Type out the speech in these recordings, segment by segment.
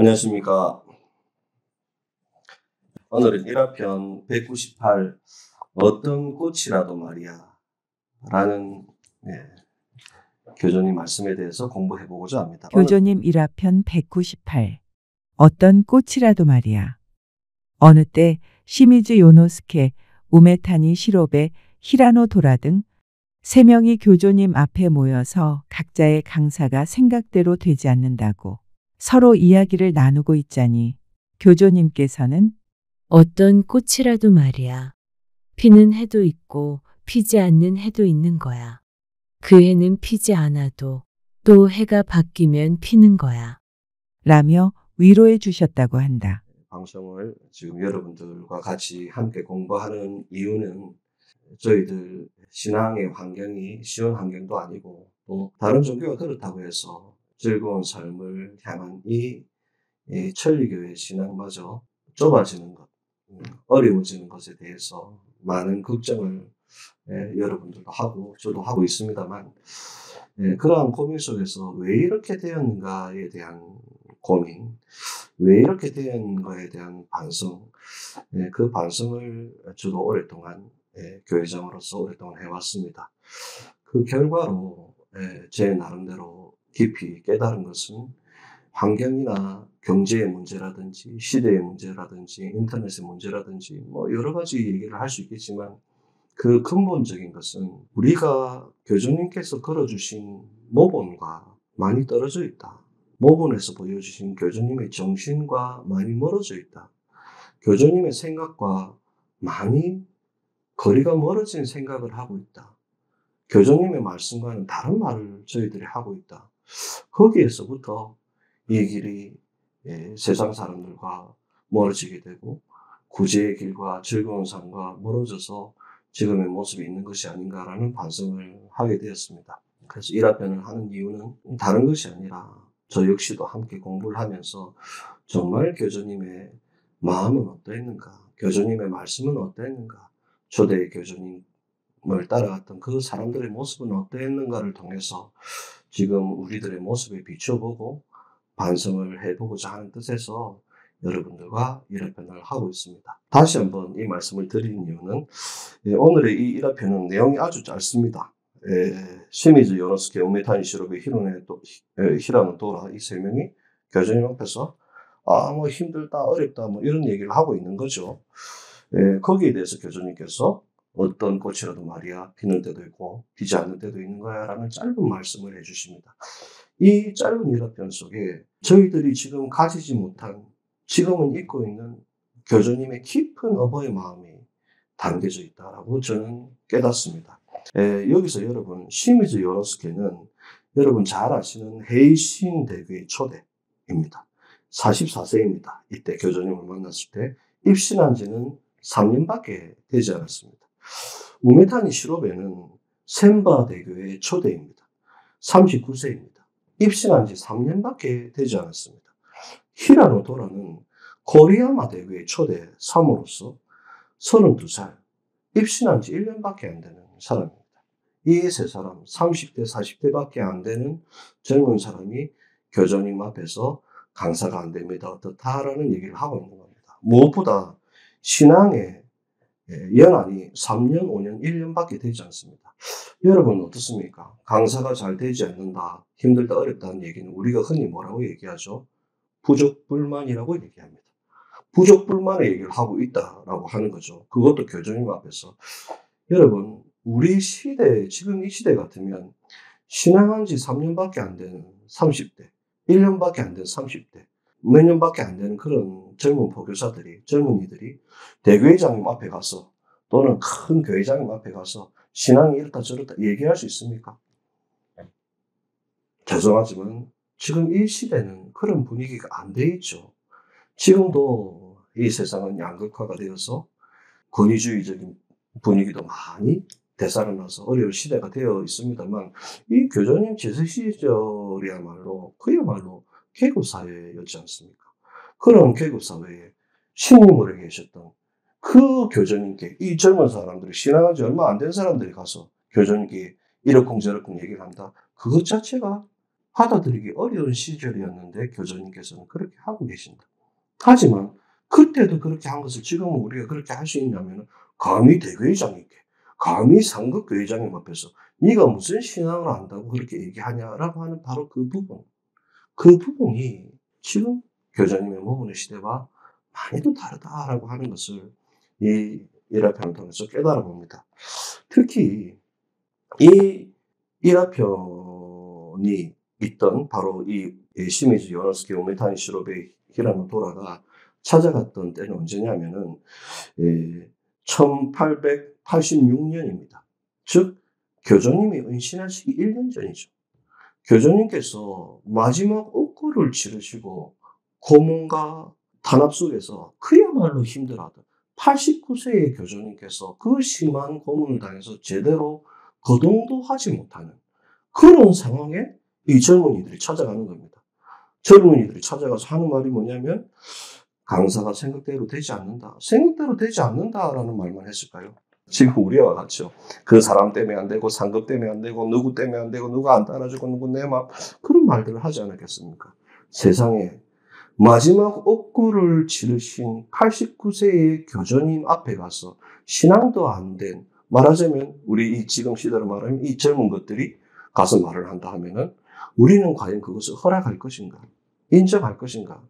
안녕하십니까. 오늘은 1화편 198 어떤 꽃이라도 말이야 라는 교주님 말씀에 대해서 공부해 보고자 합니다. 교주님 1화편 198 어떤 꽃이라도 말이야. 어느 때 시미즈 요노스케, 우메타니 시로베, 히라노 도라 등 3명이 교주님 앞에 모여서 각자의 강사가 생각대로 되지 않는다고 서로 이야기를 나누고 있자니 교주님께서는 어떤 꽃이라도 말이야. 피는 해도 있고 피지 않는 해도 있는 거야. 그 해는 피지 않아도 또 해가 바뀌면 피는 거야. 라며 위로해 주셨다고 한다. 방송을 지금 여러분들과 같이 함께 공부하는 이유는 저희들 신앙의 환경이 쉬운 환경도 아니고 또 다른 종교가 그렇다고 해서 즐거운 삶을 향한 이 천리교의 신앙마저 좁아지는 것, 어려워지는 것에 대해서 많은 걱정을 여러분들도 하고 저도 하고 있습니다만 그러한 고민 속에서 왜 이렇게 되었는가에 대한 고민, 왜 이렇게 되었는가에 대한 반성, 그 반성을 저도 오랫동안 교회장으로서 오랫동안 해왔습니다. 그 결과로 제 나름대로 깊이 깨달은 것은 환경이나 경제의 문제라든지 시대의 문제라든지 인터넷의 문제라든지 뭐 여러 가지 얘기를 할 수 있겠지만 그 근본적인 것은 우리가 교주님께서 걸어주신 모본과 많이 떨어져 있다. 모본에서 보여주신 교주님의 정신과 많이 멀어져 있다. 교주님의 생각과 많이 거리가 멀어진 생각을 하고 있다. 교주님의 말씀과는 다른 말을 저희들이 하고 있다. 거기에서부터 이 길이 세상 사람들과 멀어지게 되고 구제의 길과 즐거운 삶과 멀어져서 지금의 모습이 있는 것이 아닌가라는 반성을 하게 되었습니다. 그래서 1화편을 하는 이유는 다른 것이 아니라 저 역시도 함께 공부를 하면서 정말 교주님의 마음은 어떠했는가, 교주님의 말씀은 어떠했는가, 초대의 교주님을 따라갔던 그 사람들의 모습은 어떠했는가를 통해서 지금 우리들의 모습에 비춰보고 반성을 해보고자 하는 뜻에서 여러분들과 1화편을 하고 있습니다. 다시 한번 이 말씀을 드리는 이유는 오늘의 이 1화편은 내용이 아주 짧습니다. 시미즈 요노스케, 우메타니 시로베, 히라노 도라 이 3명이 교주님 앞에서 뭐 힘들다 어렵다 뭐 이런 얘기를 하고 있는 거죠. 거기에 대해서 교주님께서 어떤 꽃이라도 말이야 피는 때도 있고 피지 않는 때도 있는 거야 라는 짧은 말씀을 해주십니다. 이 짧은 1화편 속에 저희들이 지금 가지지 못한 지금은 잊고 있는 교주님의 깊은 어버의 마음이 담겨져 있다라고 저는 깨닫습니다. 여기서 여러분 시미즈 요노스케는 여러분 잘 아시는 헤이신 대교의 초대입니다. 44세입니다. 이때 교주님을 만났을 때 입신한 지는 3년밖에 되지 않았습니다. 우메타니 시로베는 센바 대교의 초대입니다. 39세입니다. 입신한 지 3년밖에 되지 않았습니다. 히라노 도라는 고리야마 대교의 초대 사모로서 32살, 입신한 지 1년밖에 안 되는 사람입니다. 이 3사람, 30대, 40대밖에 안 되는 젊은 사람이 교주님 앞에서 강사가 안 됩니다. 어떻다라는 얘기를 하고 있는 겁니다. 무엇보다 신앙의 연한이 3년, 5년, 1년밖에 되지 않습니다. 여러분 어떻습니까? 강사가 잘 되지 않는다, 힘들다, 어렵다는 얘기는 우리가 흔히 뭐라고 얘기하죠? 부족불만이라고 얘기합니다. 부족불만의 얘기를 하고 있다라고 하는 거죠. 그것도 교주님 앞에서. 여러분 우리 시대, 지금 이 시대 같으면 신앙한 지 3년밖에 안 되는 30대, 1년밖에 안 되는 30대, 몇 년밖에 안 되는 그런 젊은 포교사들이, 젊은이들이 대교회장님 앞에 가서 또는 큰 교회장님 앞에 가서 신앙이 이렇다 저렇다 얘기할 수 있습니까? 죄송하지만 지금 이 시대는 그런 분위기가 안 돼 있죠. 지금도 이 세상은 양극화가 되어서 권위주의적인 분위기도 많이 되살아나서 어려운 시대가 되어 있습니다만 이 교주님 제세 시절이야말로 그야말로 계급사회였지 않습니까? 그런 계급사회에 신임으로 계셨던 그 교주님께 이 젊은 사람들이 신앙한 지 얼마 안 된 사람들이 가서 교주님께 이러쿵저러쿵 얘기를 한다. 그것 자체가 받아들이기 어려운 시절이었는데 교주님께서는 그렇게 하고 계신다. 하지만 그때도 그렇게 한 것을 지금은 우리가 그렇게 할 수 있냐면 감히 대교회장님께, 감히 상급교회장님 앞에서 네가 무슨 신앙을 안다고 그렇게 얘기하냐라고 하는 바로 그 부분이 지금 교주님의 머무는 시대와 많이도 다르다라고 하는 것을 이 일화편을 통해서 깨달아 봅니다. 특히 이 일화편이 있던 바로 이 시미즈 요노스케 오메타니 시로베 히라노 도라가 찾아갔던 때는 언제냐면은 1886년입니다. 즉 교주님이 은신하시기 1년 전이죠. 교주님께서 마지막 옥고를 치르시고 고문과 탄압 속에서 그야말로 힘들어하던 89세의 교주님께서 그 심한 고문을 당해서 제대로 거동도 하지 못하는 그런 상황에 이 젊은이들이 찾아가는 겁니다. 젊은이들이 찾아가서 하는 말이 뭐냐면 강사가 생각대로 되지 않는다. 생각대로 되지 않는다라는 말만 했을까요? 지금 우리와 같죠. 그 사람 때문에 안 되고 상급 때문에 안 되고 누구 때문에 안 되고 누가 안 따라주고 누구 내 맘 그런 말들을 하지 않았겠습니까? 세상에 마지막 옥구를 치르신 89세의 교주님 앞에 가서 신앙도 안 된 말하자면 우리 이 지금 시대로 말하면 이 젊은 것들이 가서 말을 한다 하면은 우리는 과연 그것을 허락할 것인가? 인정할 것인가?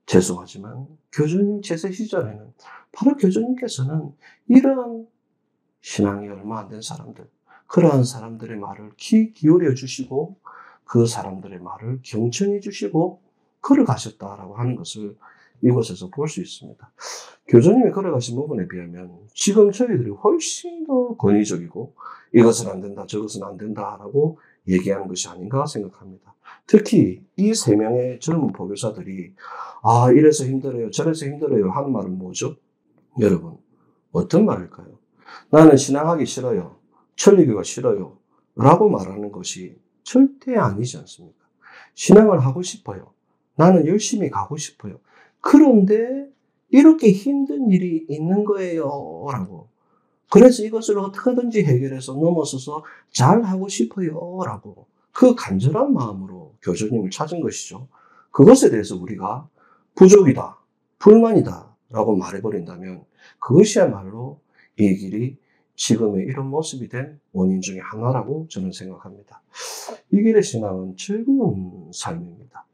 죄송하지만 교주님 제세 시절에는 바로 교주님께서는 이러한 신앙이 얼마 안 된 사람들, 그러한 사람들의 말을 귀 기울여 주시고 그 사람들의 말을 경청해 주시고 걸어가셨다라고 하는 것을 이곳에서 볼 수 있습니다. 교주님이 걸어가신 부분에 비하면 지금 저희들이 훨씬 더 권위적이고 이것은 안 된다, 저것은 안 된다라고 얘기하는 것이 아닌가 생각합니다. 특히 이 세 명의 젊은 보교사들이 이래서 힘들어요, 저래서 힘들어요 하는 말은 뭐죠? 여러분, 어떤 말일까요? 나는 신앙하기 싫어요, 천리교가 싫어요 라고 말하는 것이 절대 아니지 않습니까? 신앙을 하고 싶어요. 나는 열심히 가고 싶어요. 그런데 이렇게 힘든 일이 있는 거예요 라고. 그래서 이것을 어떻게든지 해결해서 넘어서서 잘 하고 싶어요 라고 그 간절한 마음으로 교주님을 찾은 것이죠. 그것에 대해서 우리가 부족이다, 불만이다 라고 말해버린다면 그것이야말로 이 길이 지금의 이런 모습이 된 원인 중에 하나라고 저는 생각합니다. 이 길의 신앙은 즐거운 삶입니다.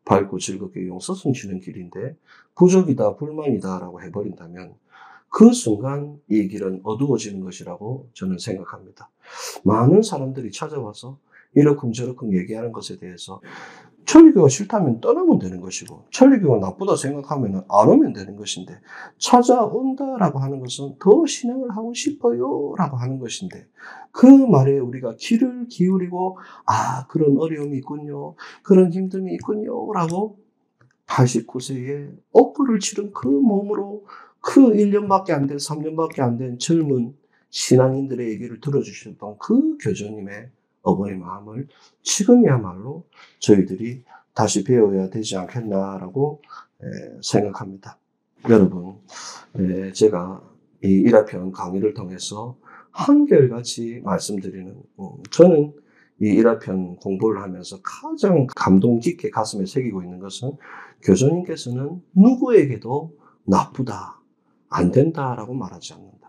밝고 즐겁게 용서성 지는 길인데 부족이다, 불만이다 라고 해버린다면 그 순간 이 길은 어두워지는 것이라고 저는 생각합니다. 많은 사람들이 찾아와서 이러쿵저러쿵 얘기하는 것에 대해서 천리교가 싫다면 떠나면 되는 것이고 천리교가 나쁘다 생각하면 안 오면 되는 것인데 찾아온다라고 하는 것은 더 신앙을 하고 싶어요 라고 하는 것인데 그 말에 우리가 귀를 기울이고 그런 어려움이 있군요, 그런 힘듦이 있군요 라고 89세에 옥구를 치른 그 몸으로 그 1년밖에 안 된, 3년밖에 안 된 젊은 신앙인들의 얘기를 들어주셨던 그 교주님의 어머니 마음을 지금이야말로 저희들이 다시 배워야 되지 않겠나라고 생각합니다. 여러분, 제가 이 일화편 강의를 통해서 한결같이 말씀드리는, 저는 이 일화편 공부를 하면서 가장 감동 깊게 가슴에 새기고 있는 것은 교주님께서는 누구에게도 나쁘다, 안 된다라고 말하지 않는다.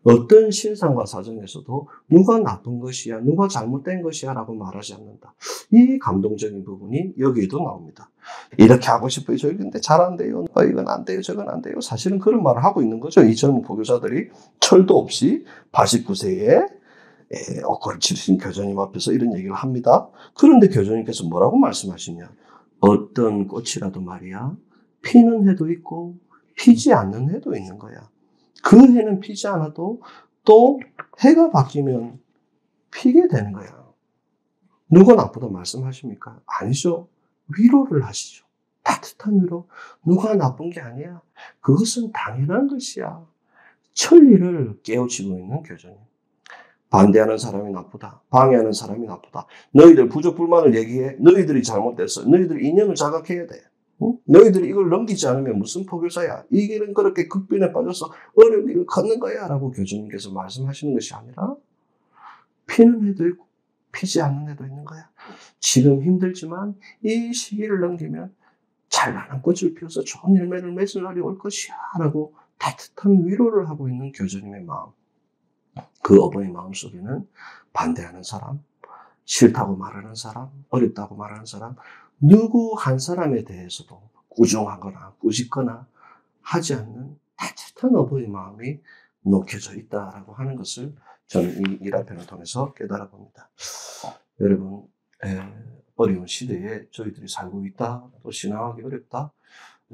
어떤 신상과 사정에서도 누가 나쁜 것이야, 누가 잘못된 것이야 라고 말하지 않는다. 이 감동적인 부분이 여기에도 나옵니다. 이렇게 하고 싶어요. 저기 근데 잘 안 돼요. 이건 안 돼요. 저건 안 돼요. 사실은 그런 말을 하고 있는 거죠. 이 젊은 보교사들이 철도 없이 89세에 옥고를 치르신 교주님 앞에서 이런 얘기를 합니다. 그런데 교주님께서 뭐라고 말씀하시냐. 어떤 꽃이라도 말이야 피는 해도 있고 피지 않는 해도 있는 거야. 그 해는 피지 않아도 또 해가 바뀌면 피게 되는 거야. 누가 나쁘다 말씀하십니까? 아니죠. 위로를 하시죠. 따뜻한 위로. 누가 나쁜 게 아니야. 그것은 당연한 것이야. 천리를 깨우치고 있는 교주님. 반대하는 사람이 나쁘다. 방해하는 사람이 나쁘다. 너희들 부족 불만을 얘기해. 너희들이 잘못됐어. 너희들이 인연을 자각해야 돼. 너희들이 이걸 넘기지 않으면 무슨 포교사야. 이 길은 그렇게 극빈에 빠져서 어려운 길을 걷는 거야 라고 교주님께서 말씀하시는 것이 아니라 피는 해도 있고 피지 않는 애도 있는 거야. 지금 힘들지만 이 시기를 넘기면 찬란한 꽃을 피워서 좋은 열매를 맺을 날이 올 것이야 라고 따뜻한 위로를 하고 있는 교주님의 마음. 그 어머니 마음속에는 반대하는 사람, 싫다고 말하는 사람, 어렵다고 말하는 사람, 누구 한 사람에 대해서도 꾸중하거나 꾸짖거나 하지 않는 따뜻한 어머니 마음이 녹여져 있다라고 하는 것을 저는 이 일화편을 통해서 깨달아 봅니다. 여러분, 어려운 시대에 저희들이 살고 있다, 또 신앙하기 어렵다,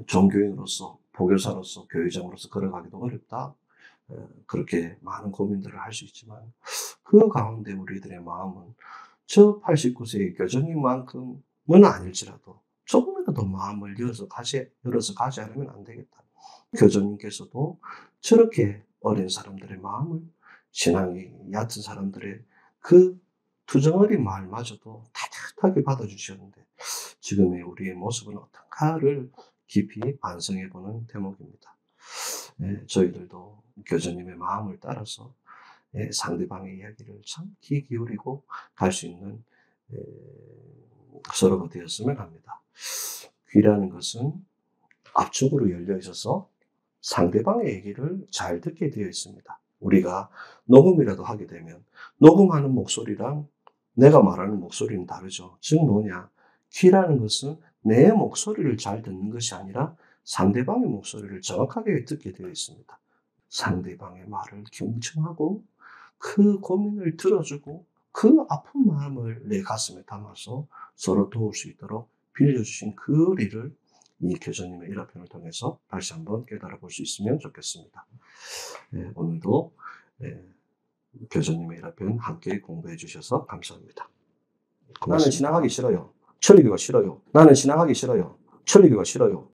종교인으로서, 보교사로서, 교회장으로서 걸어가기도 어렵다, 그렇게 많은 고민들을 할 수 있지만 그 가운데 우리들의 마음은 저 89세의 교주님만큼은 아닐지라도 조금이라도 마음을 열어서 가지 않으면 안 되겠다. 교주님께서도 저렇게 어린 사람들의 마음을, 신앙이 얕은 사람들의 그 투정어린 말마저도 따뜻하게 받아주셨는데 지금의 우리의 모습은 어떤가를 깊이 반성해보는 대목입니다. 저희들도 교주님의 마음을 따라서 상대방의 이야기를 참 귀 기울이고 갈 수 있는 서로가 되었으면 합니다. 귀라는 것은 앞쪽으로 열려 있어서 상대방의 얘기를 잘 듣게 되어 있습니다. 우리가 녹음이라도 하게 되면 녹음하는 목소리랑 내가 말하는 목소리는 다르죠. 즉 뭐냐? 귀라는 것은 내 목소리를 잘 듣는 것이 아니라 상대방의 목소리를 정확하게 듣게 되어 있습니다. 상대방의 말을 경청하고 그 고민을 들어주고 그 아픈 마음을 내 가슴에 담아서 서로 도울 수 있도록 빌려주신 그 의리를 이 교주님의 일화편을 통해서 다시 한번 깨달아 볼 수 있으면 좋겠습니다. 오늘도 교주님의 일화편 함께 공부해 주셔서 감사합니다. 고맙습니다. 나는 신앙하기 싫어요. 천리교가 싫어요. 나는 신앙하기 싫어요. 천리교가 싫어요.